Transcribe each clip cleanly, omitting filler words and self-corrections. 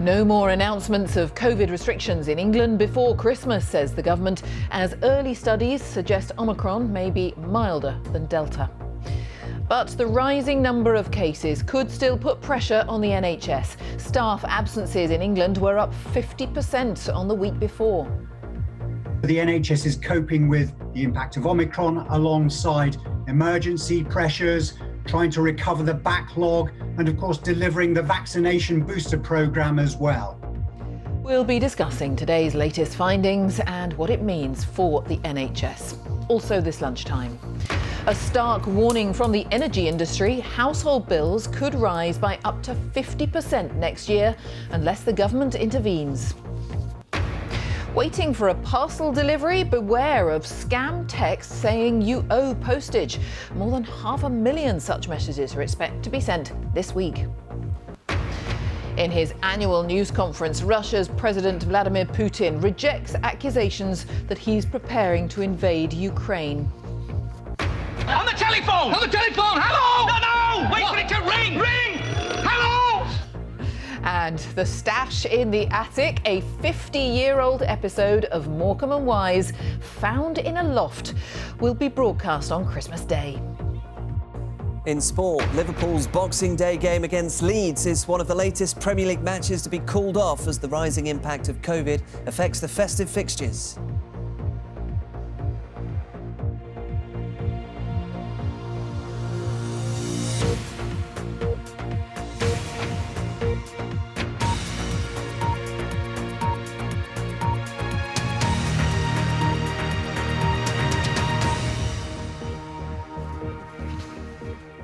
No more announcements of COVID restrictions in England before Christmas, says the government, as early studies suggest Omicron may be milder than Delta. But the rising number of cases could still put pressure on the NHS. Staff absences in England were up 50% on the week before. The NHS is coping with the impact of Omicron alongside emergency pressures, trying to recover the backlog and, of course, delivering the vaccination booster programme as well. We'll be discussing today's latest findings and what it means for the NHS. Also this lunchtime, a stark warning from the energy industry: household bills could rise by up to 50% next year unless the government intervenes. Waiting for a parcel delivery? Beware of scam texts saying you owe postage. More than 500,000 such messages are expected to be sent this week. In his annual news conference, Russia's President Vladimir Putin rejects accusations that he's preparing to invade Ukraine. On the telephone! On the telephone! Hello! No, no! Wait for it to ring! Ring! Hello! And The Stash in the Attic, a 50-year-old episode of Morecambe and Wise found in a loft, will be broadcast on Christmas Day. In sport, Liverpool's Boxing Day game against Leeds is one of the latest Premier League matches to be called off as the rising impact of COVID affects the festive fixtures.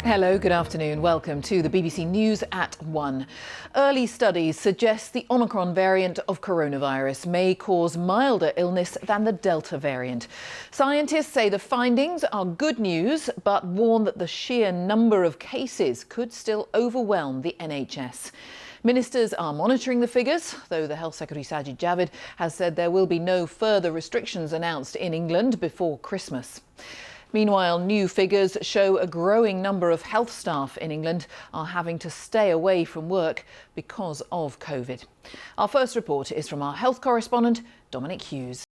Hello, good afternoon. Welcome to the BBC News at 1. Early studies suggest the Omicron variant of coronavirus may cause milder illness than the Delta variant. Scientists say the findings are good news, but warn that the sheer number of cases could still overwhelm the NHS. Ministers are monitoring the figures, though the Health Secretary Sajid Javid has said there will be no further restrictions announced in England before Christmas. Meanwhile, new figures show a growing number of health staff in England are having to stay away from work because of COVID. Our first report is from our health correspondent, Dominic Hughes.